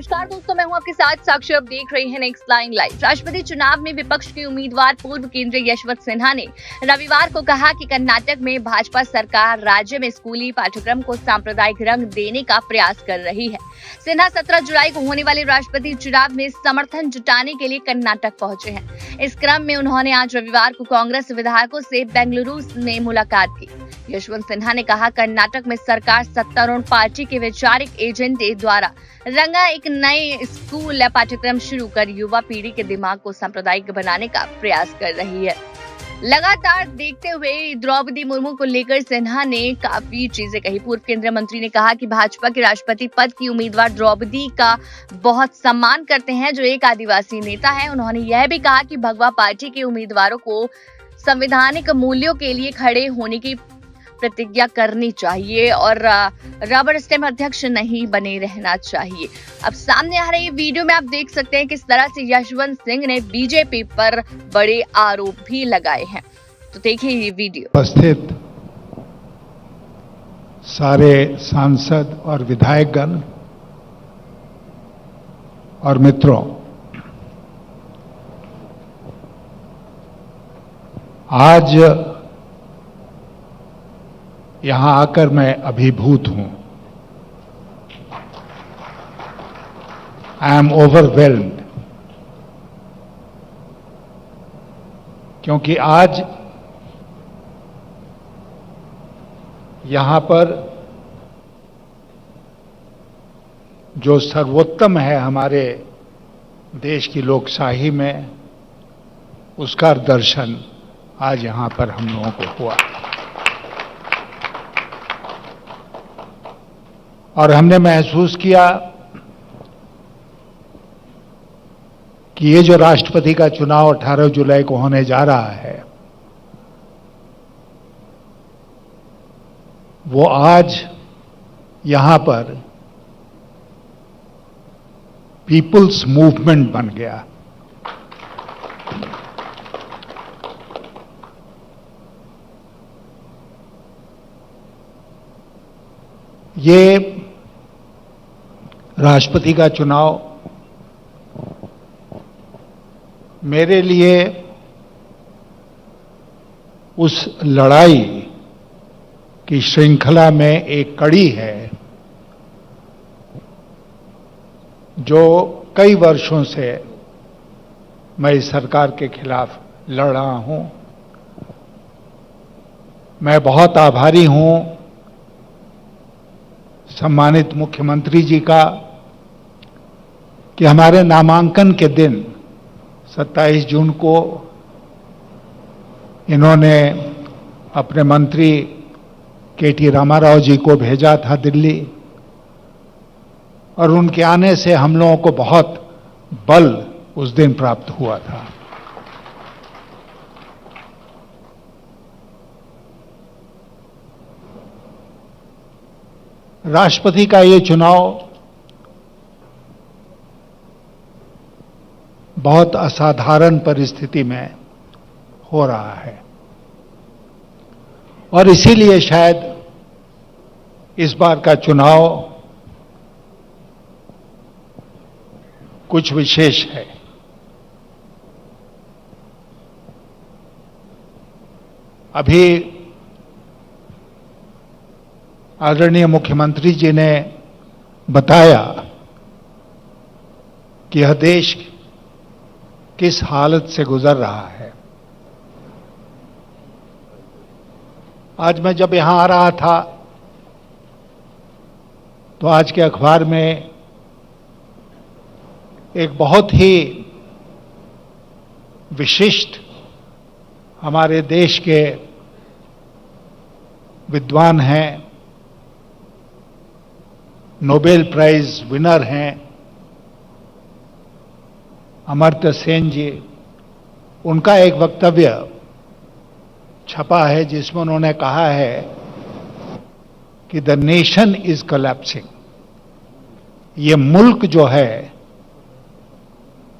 नमस्कार दोस्तों, मैं हूं आपके साथ साक्षी। आप देख रहे हैं नेक्स्ट लाइन लाइव। राष्ट्रपति चुनाव में विपक्ष के उम्मीदवार पूर्व केंद्रीय यशवंत सिन्हा ने रविवार को कहा कि कर्नाटक में भाजपा सरकार राज्य में स्कूली पाठ्यक्रम को सांप्रदायिक रंग देने का प्रयास कर रही है। सिन्हा 17 जुलाई को होने वाले राष्ट्रपति चुनाव में समर्थन जुटाने के लिए कर्नाटक पहुंचे हैं। इस क्रम में उन्होंने आज रविवार को कांग्रेस विधायकों से बेंगलुरु में मुलाकात की। यशवंत सिन्हा ने कहा, कर्नाटक में सरकार सत्तारूढ़ पार्टी के वैचारिक एजेंडे द्वारा रंगा एक नए स्कूल पाठ्यक्रम शुरू कर युवा पीढ़ी के दिमाग को सांप्रदायिक बनाने का प्रयास कर रही है। लगातार देखते हुए द्रौपदी मुर्मू को लेकर सिन्हा ने काफी चीजें कही। पूर्व केंद्रीय मंत्री ने कहा कि भाजपा के राष्ट्रपति पद की उम्मीदवार द्रौपदी का बहुत सम्मान करते हैं, जो एक आदिवासी नेता है। उन्होंने यह भी कहा कि भगवा पार्टी के उम्मीदवारों को संवैधानिक मूल्यों के लिए खड़े होने की प्रतिज्ञा करनी चाहिए और रबर स्टैम्प अध्यक्ष नहीं बने रहना चाहिए। अब सामने आ रही वीडियो में आप देख सकते हैं किस तरह से यशवंत सिंह ने बीजेपी पर बड़े आरोप भी लगाए हैं। तो देखिए ये वीडियो। उपस्थित सारे सांसद और विधायकगण और मित्रों, आज यहां आकर मैं अभिभूत हूं। आई एम ओवरवेल्म्ड, क्योंकि आज यहां पर जो सर्वोत्तम है हमारे देश की लोकशाही में, उसका दर्शन आज यहां पर हम लोगों को हुआ और हमने महसूस किया कि ये जो राष्ट्रपति का चुनाव 18 जुलाई को होने जा रहा है, वो आज यहां पर पीपुल्स मूवमेंट बन गया। ये राष्ट्रपति का चुनाव मेरे लिए उस लड़ाई की श्रृंखला में एक कड़ी है जो कई वर्षों से मैं इस सरकार के खिलाफ लड़ रहा हूं। मैं बहुत आभारी हूं सम्मानित मुख्यमंत्री जी का कि हमारे नामांकन के दिन 27 जून को इन्होंने अपने मंत्री के.टी. रामाराव जी को भेजा था दिल्ली, और उनके आने से हम लोगों को बहुत बल उस दिन प्राप्त हुआ था। राष्ट्रपति का ये चुनाव बहुत असाधारण परिस्थिति में हो रहा है और इसीलिए शायद इस बार का चुनाव कुछ विशेष है। अभी आदरणीय मुख्यमंत्री जी ने बताया कि यह देश किस हालत से गुजर रहा है। आज मैं जब यहां आ रहा था तो आज के अखबार में एक बहुत ही विशिष्ट हमारे देश के विद्वान हैं, नोबेल प्राइज विनर हैं अमर्त्य सेन जी, उनका एक वक्तव्य छपा है जिसमें उन्होंने कहा है कि द नेशन इज कोलैप्सिंग। ये मुल्क जो है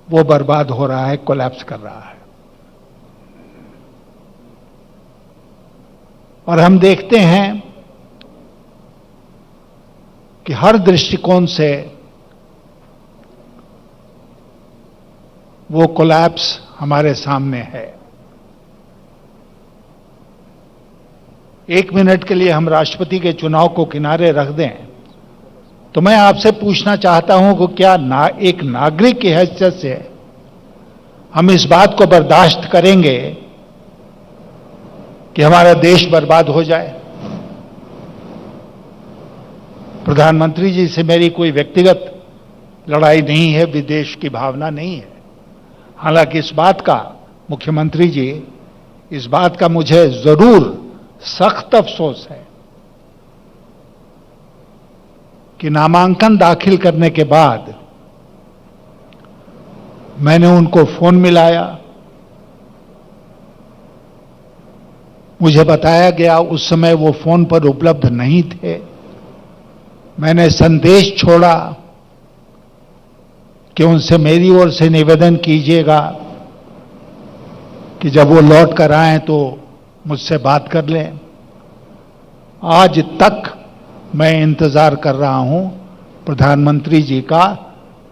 वो बर्बाद हो रहा है, कोलैप्स कर रहा है। और हम देखते हैं कि हर दृष्टिकोण से वो कोलैप्स हमारे सामने है। 1 मिनट के लिए हम राष्ट्रपति के चुनाव को किनारे रख दें तो मैं आपसे पूछना चाहता हूं कि क्या एक नागरिक की हैसियत से हम इस बात को बर्दाश्त करेंगे कि हमारा देश बर्बाद हो जाए? प्रधानमंत्री जी से मेरी कोई व्यक्तिगत लड़ाई नहीं है, विदेश की भावना नहीं है। हालांकि इस बात का, मुख्यमंत्री जी, इस बात का मुझे जरूर सख्त अफसोस है कि नामांकन दाखिल करने के बाद मैंने उनको फोन मिलाया, मुझे बताया गया उस समय वो फोन पर उपलब्ध नहीं थे। मैंने संदेश छोड़ा कि उनसे मेरी ओर से निवेदन कीजिएगा कि जब वो लौट कर आए तो मुझसे बात कर लें। आज तक मैं इंतजार कर रहा हूं, प्रधानमंत्री जी का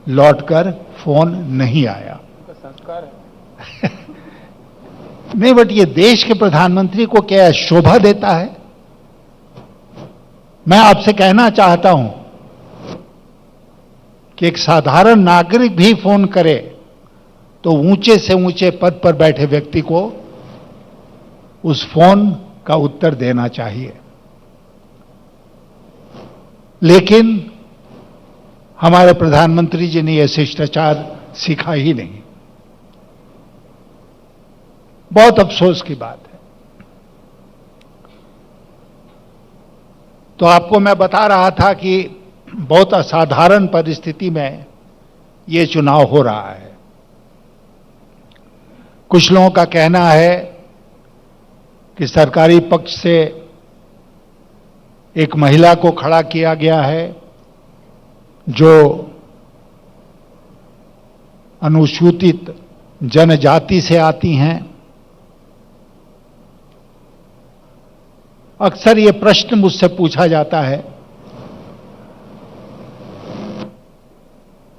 लौटकर फोन नहीं आया। संस्कार है। नहीं, बट ये देश के प्रधानमंत्री को क्या शोभा देता है? मैं आपसे कहना चाहता हूं कि एक साधारण नागरिक भी फोन करे तो ऊंचे से ऊंचे पद पर बैठे व्यक्ति को उस फोन का उत्तर देना चाहिए। लेकिन हमारे प्रधानमंत्री जी ने यह शिष्टाचार सीखा ही नहीं। बहुत अफसोस की बात है। तो आपको मैं बता रहा था कि बहुत असाधारण परिस्थिति में यह चुनाव हो रहा है। कुछ लोगों का कहना है कि सरकारी पक्ष से एक महिला को खड़ा किया गया है जो अनुसूचित जनजाति से आती हैं। अक्सर ये प्रश्न मुझसे पूछा जाता है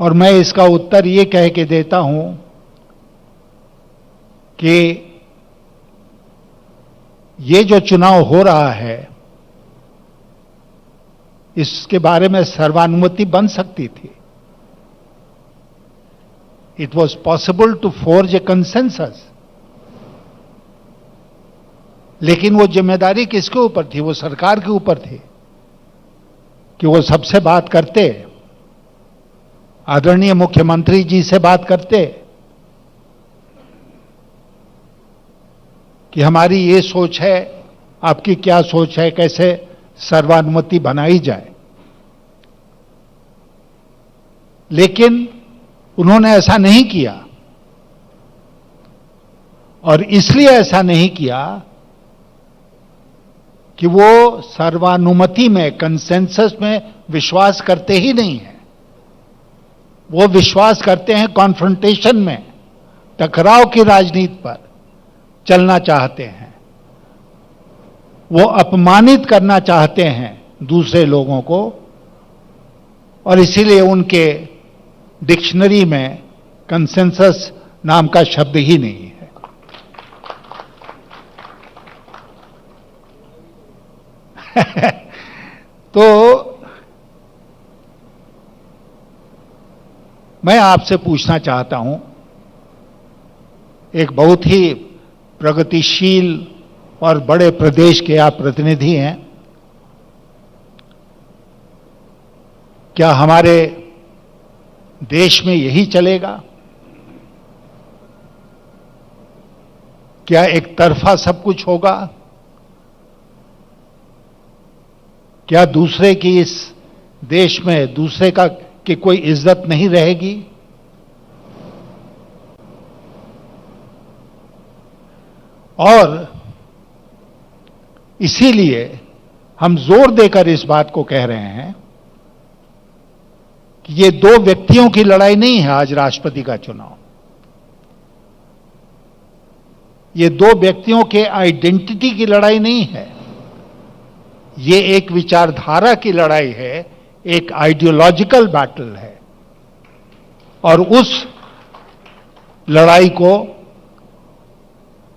और मैं इसका उत्तर ये कह के देता हूं कि ये जो चुनाव हो रहा है इसके बारे में सर्वानुमति बन सकती थी। It was possible to forge a consensus. लेकिन वो जिम्मेदारी किसके ऊपर थी? वो सरकार के ऊपर थी कि वो सबसे बात करते, आदरणीय मुख्यमंत्री जी से बात करते कि हमारी ये सोच है, आपकी क्या सोच है, कैसे सर्वानुमति बनाई जाए। लेकिन उन्होंने ऐसा नहीं किया और इसलिए ऐसा नहीं किया कि वो सर्वानुमति में, कंसेंसस में विश्वास करते ही नहीं है। वो विश्वास करते हैं कॉन्फ्रंटेशन में, टकराव की राजनीति पर चलना चाहते हैं। वो अपमानित करना चाहते हैं दूसरे लोगों को और इसीलिए उनके डिक्शनरी में कंसेंसस नाम का शब्द ही नहीं है। तो मैं आपसे पूछना चाहता हूं, एक बहुत ही प्रगतिशील और बड़े प्रदेश के आप प्रतिनिधि हैं, क्या हमारे देश में यही चलेगा? क्या एक तरफा सब कुछ होगा? क्या दूसरे की इस देश में दूसरे का की कोई इज्जत नहीं रहेगी? और इसीलिए हम जोर देकर इस बात को कह रहे हैं कि ये दो व्यक्तियों की लड़ाई नहीं है आज राष्ट्रपति का चुनाव। ये दो व्यक्तियों के आइडेंटिटी की लड़ाई नहीं है। ये एक विचारधारा की लड़ाई है, एक आइडियोलॉजिकल बैटल है। और उस लड़ाई को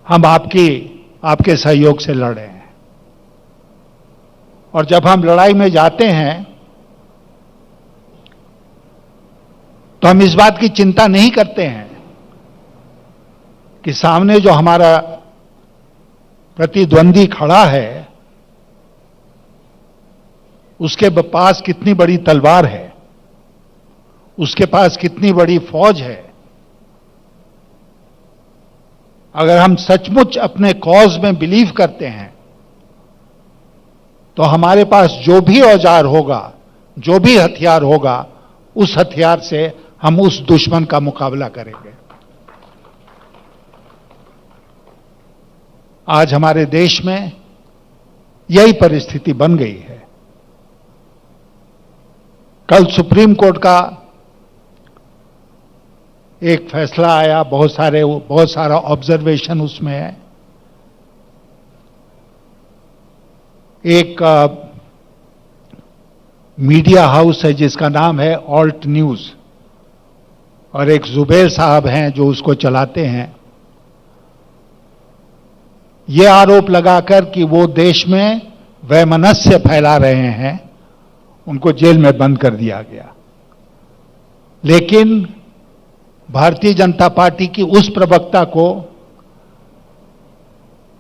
हम आपके सहयोग से लड़ रहे हैं। और जब हम लड़ाई में जाते हैं तो हम इस बात की चिंता नहीं करते हैं कि सामने जो हमारा प्रतिद्वंदी खड़ा है उसके पास कितनी बड़ी तलवार है, उसके पास कितनी बड़ी फौज है। अगर हम सचमुच अपने कॉज में बिलीव करते हैं तो हमारे पास जो भी औजार होगा, जो भी हथियार होगा, उस हथियार से हम उस दुश्मन का मुकाबला करेंगे। आज हमारे देश में यही परिस्थिति बन गई है। कल सुप्रीम कोर्ट का एक फैसला आया, बहुत सारा ऑब्जर्वेशन उसमें है। एक मीडिया हाउस है जिसका नाम है ऑल्ट न्यूज, और एक जुबैर साहब हैं जो उसको चलाते हैं। ये आरोप लगाकर कि वो देश में वैमनस्य फैला रहे हैं, उनको जेल में बंद कर दिया गया। लेकिन भारतीय जनता पार्टी की उस प्रवक्ता को,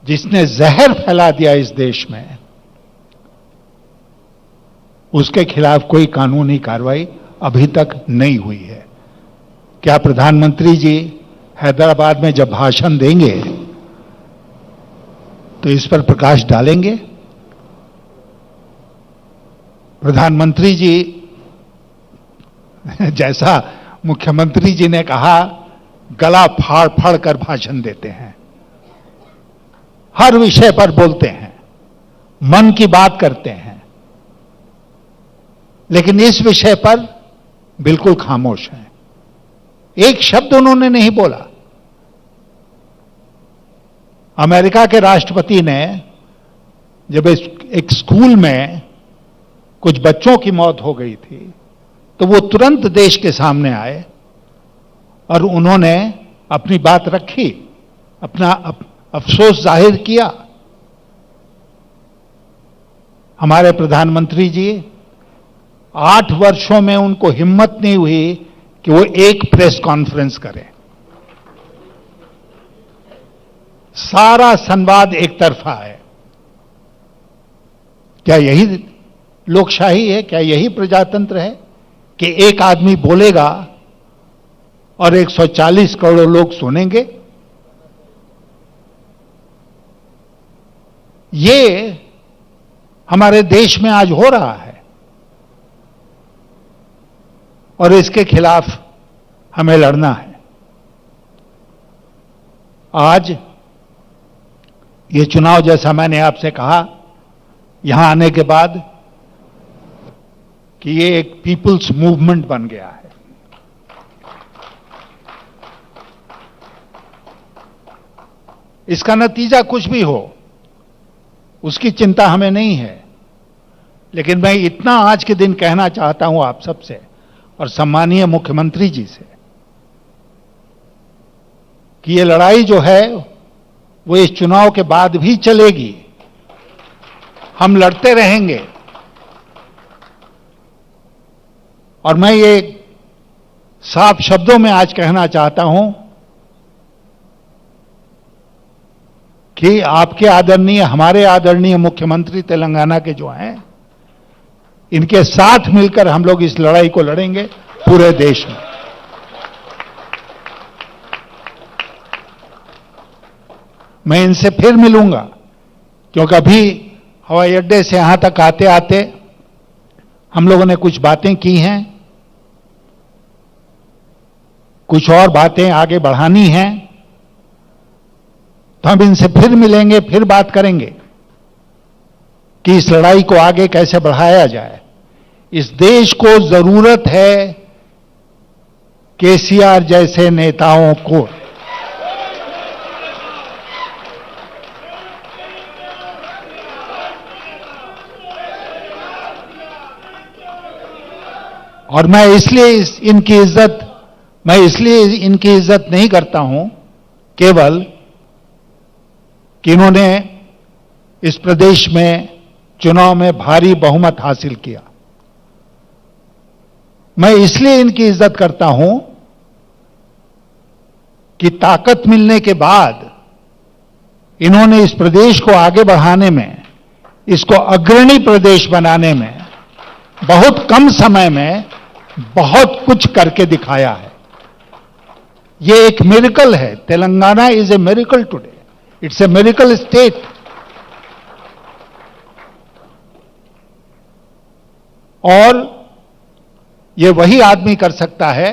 जिसने जहर फैला दिया इस देश में, उसके खिलाफ कोई कानूनी कार्रवाई अभी तक नहीं हुई है। क्या प्रधानमंत्री जी हैदराबाद में जब भाषण देंगे तो इस पर प्रकाश डालेंगे? प्रधानमंत्री जी जैसा मुख्यमंत्री जी ने कहा, गला फाड़ फाड़ कर भाषण देते हैं, हर विषय पर बोलते हैं, मन की बात करते हैं, लेकिन इस विषय पर बिल्कुल खामोश हैं। एक शब्द उन्होंने नहीं बोला। अमेरिका के राष्ट्रपति ने जब एक स्कूल में कुछ बच्चों की मौत हो गई थी तो वो तुरंत देश के सामने आए और उन्होंने अपनी बात रखी, अपना अफसोस जाहिर किया। हमारे प्रधानमंत्री जी 8 वर्षों में उनको हिम्मत नहीं हुई कि वो एक प्रेस कॉन्फ्रेंस करें। सारा संवाद एक तरफा है। क्या यही लोकशाही है? क्या यही प्रजातंत्र है कि एक आदमी बोलेगा और 140 करोड़ लोग सुनेंगे? ये हमारे देश में आज हो रहा है और इसके खिलाफ हमें लड़ना है। आज ये चुनाव, जैसा मैंने आपसे कहा, यहां आने के बाद कि ये एक पीपुल्स मूवमेंट बन गया है। इसका नतीजा कुछ भी हो, उसकी चिंता हमें नहीं है, लेकिन मैं इतना आज के दिन कहना चाहता हूं आप सबसे और सम्मानीय मुख्यमंत्री जी से कि ये लड़ाई जो है वो इस चुनाव के बाद भी चलेगी। हम लड़ते रहेंगे। और मैं ये साफ शब्दों में आज कहना चाहता हूं कि आपके आदरणीय, हमारे आदरणीय मुख्यमंत्री तेलंगाना के जो हैं, इनके साथ मिलकर हम लोग इस लड़ाई को लड़ेंगे पूरे देश में। मैं इनसे फिर मिलूंगा, क्योंकि अभी हवाई अड्डे से यहां तक आते आते हम लोगों ने कुछ बातें की हैं, कुछ और बातें आगे बढ़ानी हैं, तो हम इनसे फिर मिलेंगे, फिर बात करेंगे कि इस लड़ाई को आगे कैसे बढ़ाया जाए। इस देश को जरूरत है केसीआर जैसे नेताओं को। और मैं इसलिए इनकी इज्जत मैं इसलिए इनकी इज्जत नहीं करता हूं केवल कि इन्होंने इस प्रदेश में चुनाव में भारी बहुमत हासिल किया। मैं इसलिए इनकी इज्जत करता हूं कि ताकत मिलने के बाद इन्होंने इस प्रदेश को आगे बढ़ाने में, इसको अग्रणी प्रदेश बनाने में बहुत कम समय में बहुत कुछ करके दिखाया है। ये एक मिरेकल है। Telangana is a miracle today. It's a miracle state. और ये वही आदमी कर सकता है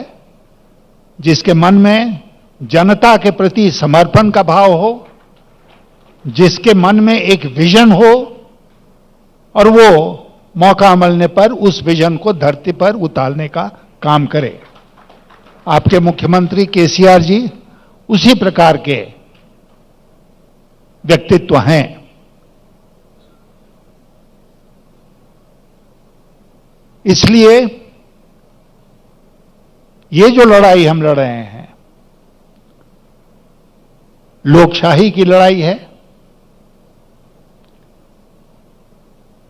जिसके मन में जनता के प्रति समर्पण का भाव हो, जिसके मन में एक विजन हो और वो मौका मिलने पर उस विजन को धरती पर उतारने का काम करे। आपके मुख्यमंत्री केसीआर जी उसी प्रकार के व्यक्तित्व हैं। इसलिए ये जो लड़ाई हम लड़ रहे हैं, लोकशाही की लड़ाई है।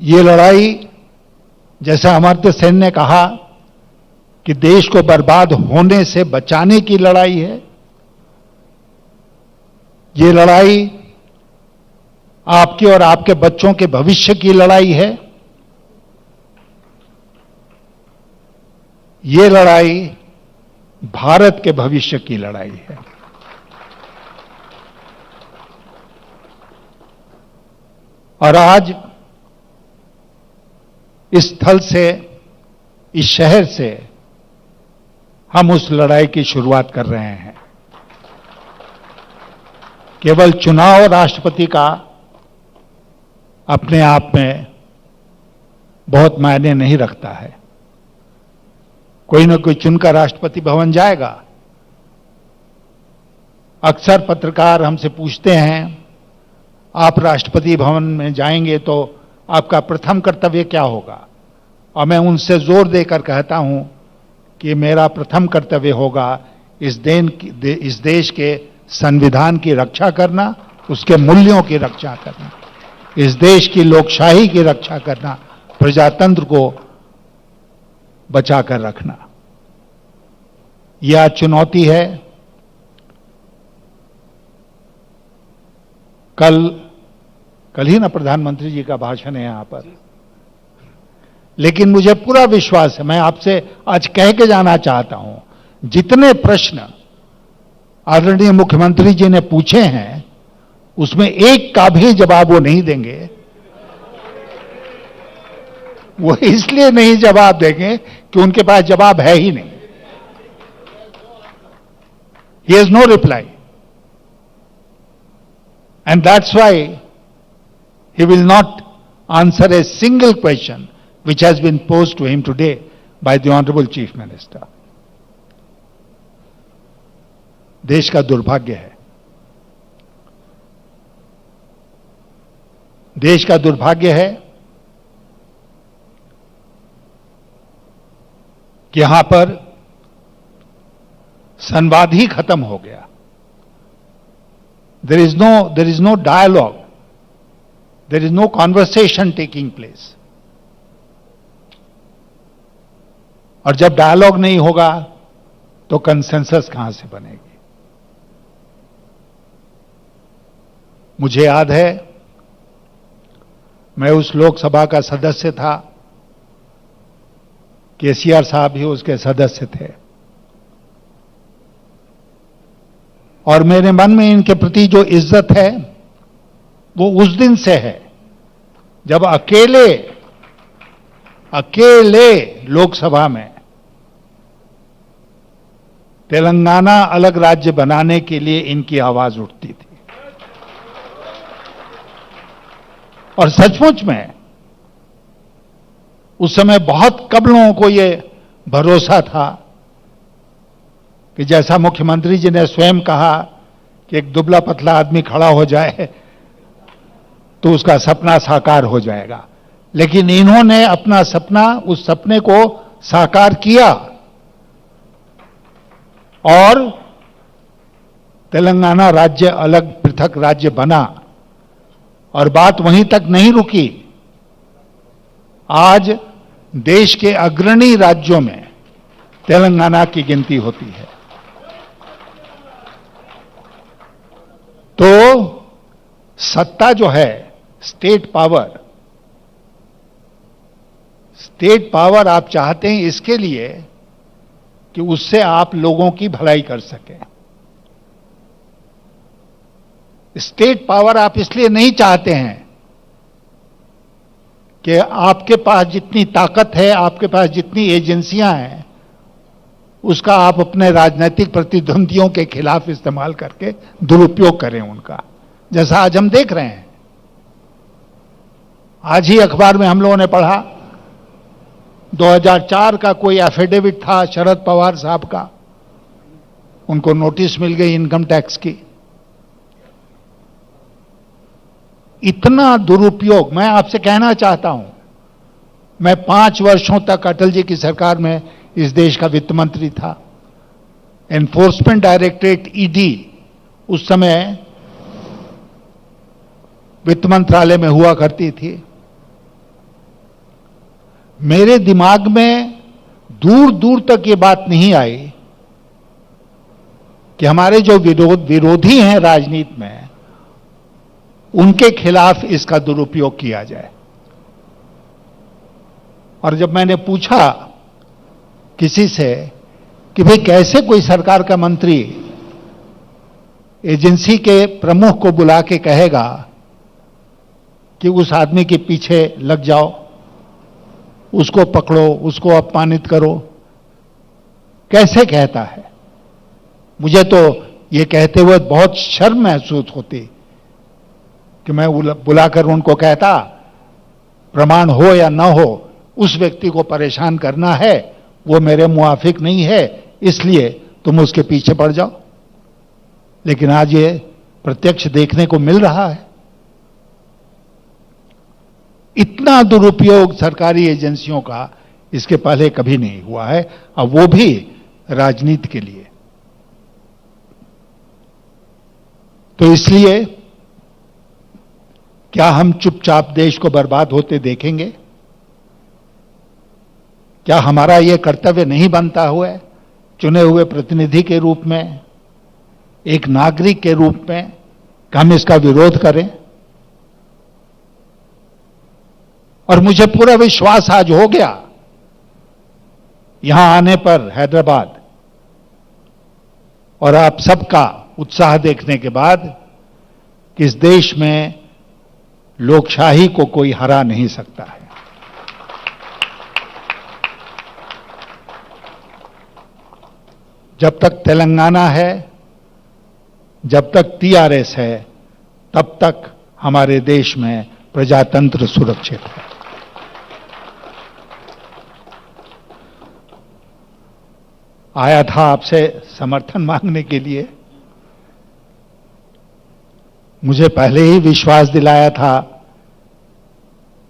ये लड़ाई, जैसा अमर्त्य सेन ने कहा कि देश को बर्बाद होने से बचाने की लड़ाई है। ये लड़ाई आपके और आपके बच्चों के भविष्य की लड़ाई है। ये लड़ाई भारत के भविष्य की लड़ाई है। और आज इस स्थल से, इस शहर से हम उस लड़ाई की शुरुआत कर रहे हैं। केवल चुनाव राष्ट्रपति का अपने आप में बहुत मायने नहीं रखता है। कोई ना कोई चुनकर राष्ट्रपति भवन जाएगा। अक्सर पत्रकार हमसे पूछते हैं, आप राष्ट्रपति भवन में जाएंगे तो आपका प्रथम कर्तव्य क्या होगा? और मैं उनसे जोर देकर कहता हूं कि मेरा प्रथम कर्तव्य होगा इस देश के संविधान की रक्षा करना, उसके मूल्यों की रक्षा करना, इस देश की लोकशाही की रक्षा करना, प्रजातंत्र को बचाकर रखना। यह चुनौती है। कल ही ना प्रधानमंत्री जी का भाषण है यहां पर, लेकिन मुझे पूरा विश्वास है, मैं आपसे आज कह के जाना चाहता हूं, जितने प्रश्न आदरणीय मुख्यमंत्री जी ने पूछे हैं उसमें एक का भी जवाब वो नहीं देंगे। वो इसलिए नहीं जवाब देंगे कि उनके पास जवाब है ही नहीं। He has no reply. And that's why he will not answer a single question which has been posed to him today by the Honorable Chief Minister. देश का दुर्भाग्य है। देश का दुर्भाग्य है कि यहां पर संवाद ही खत्म हो गया। There is no dialogue. There is no conversation taking place. और जब डायलॉग नहीं होगा तो कंसेंसस कहां से बनेगी? मुझे याद है, मैं उस लोकसभा का सदस्य था, केसीआर साहब भी उसके सदस्य थे, और मेरे मन में इनके प्रति जो इज्जत है वो उस दिन से है जब अकेले लोकसभा में तेलंगाना अलग राज्य बनाने के लिए इनकी आवाज उठती थी। और सचमुच में उस समय बहुत कम लोगों को ये भरोसा था कि जैसा मुख्यमंत्री जी ने स्वयं कहा कि एक दुबला पतला आदमी खड़ा हो जाए तो उसका सपना साकार हो जाएगा। लेकिन इन्होंने अपना सपना, उस सपने को साकार किया। और तेलंगाना राज्य अलग पृथक राज्य बना और बात वहीं तक नहीं रुकी। आज देश के अग्रणी राज्यों में तेलंगाना की गिनती होती है। तो सत्ता जो है, स्टेट पावर आप चाहते हैं इसके लिए कि उससे आप लोगों की भलाई कर सकें। स्टेट पावर आप इसलिए नहीं चाहते हैं कि आपके पास जितनी ताकत है, आपके पास जितनी एजेंसियां हैं, उसका आप अपने राजनीतिक प्रतिद्वंदियों के खिलाफ इस्तेमाल करके दुरुपयोग करें उनका, जैसा आज हम देख रहे हैं। आज ही अखबार में हम लोगों ने पढ़ा 2004 का कोई एफिडेविट था शरद पवार साहब का, उनको नोटिस मिल गई इनकम टैक्स की। इतना दुरुपयोग, मैं आपसे कहना चाहता हूं, मैं 5 वर्षों तक अटल जी की सरकार में इस देश का वित्त मंत्री था। एनफोर्समेंट डायरेक्टरेट ईडी उस समय वित्त मंत्रालय में हुआ करती थी। मेरे दिमाग में दूर दूर तक ये बात नहीं आई कि हमारे जो विरोधी हैं राजनीति में, उनके खिलाफ इसका दुरुपयोग किया जाए। और जब मैंने पूछा किसी से कि भाई कैसे कोई सरकार का मंत्री एजेंसी के प्रमुख को बुला के कहेगा कि उस आदमी के पीछे लग जाओ, उसको पकड़ो, उसको अपमानित करो, कैसे कहता है? मुझे तो ये कहते हुए बहुत शर्म महसूस होती कि मैं बुलाकर उनको कहता, प्रमाण हो या ना हो, उस व्यक्ति को परेशान करना है, वो मेरे मुआफिक नहीं है, इसलिए तुम उसके पीछे पड़ जाओ। लेकिन आज ये प्रत्यक्ष देखने को मिल रहा है। इतना दुरुपयोग सरकारी एजेंसियों का इसके पहले कभी नहीं हुआ है, और वो भी राजनीति के लिए। तो इसलिए क्या हम चुपचाप देश को बर्बाद होते देखेंगे? क्या हमारा यह कर्तव्य नहीं बनता हुआ है, चुने हुए प्रतिनिधि के रूप में, एक नागरिक के रूप में, कि हम इसका विरोध करें? और मुझे पूरा विश्वास आज हो गया यहां आने पर हैदराबाद, और आप सबका उत्साह देखने के बाद, कि इस देश में लोकशाही को कोई हरा नहीं सकता है। जब तक तेलंगाना है, जब तक टीआरएस है, तब तक हमारे देश में प्रजातंत्र सुरक्षित है। आया था आपसे समर्थन मांगने के लिए। मुझे पहले ही विश्वास दिलाया था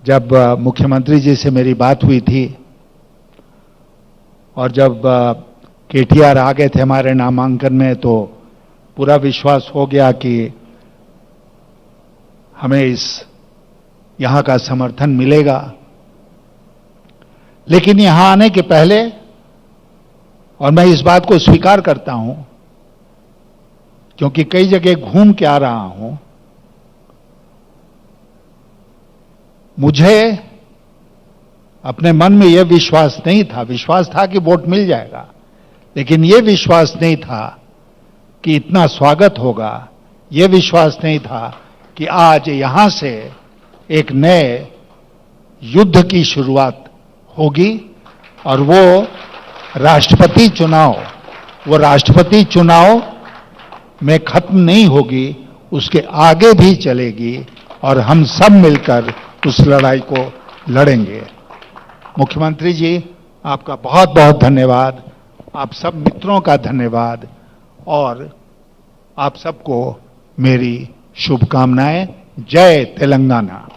जब मुख्यमंत्री जी से मेरी बात हुई थी, और जब केटीआर आ गए थे हमारे नामांकन में, तो पूरा विश्वास हो गया कि हमें यहां का समर्थन मिलेगा। लेकिन यहां आने के पहले, और मैं इस बात को स्वीकार करता हूं क्योंकि कई जगह घूम के आ रहा हूं, मुझे अपने मन में यह विश्वास नहीं था, विश्वास था कि वोट मिल जाएगा, लेकिन यह विश्वास नहीं था कि इतना स्वागत होगा, यह विश्वास नहीं था कि आज यहां से एक नए युद्ध की शुरुआत होगी, और वो राष्ट्रपति चुनाव में खत्म नहीं होगी, उसके आगे भी चलेगी, और हम सब मिलकर उस लड़ाई को लड़ेंगे। मुख्यमंत्री जी, आपका बहुत बहुत धन्यवाद, आप सब मित्रों का धन्यवाद, और आप सबको मेरी शुभकामनाएं। जय तेलंगाना।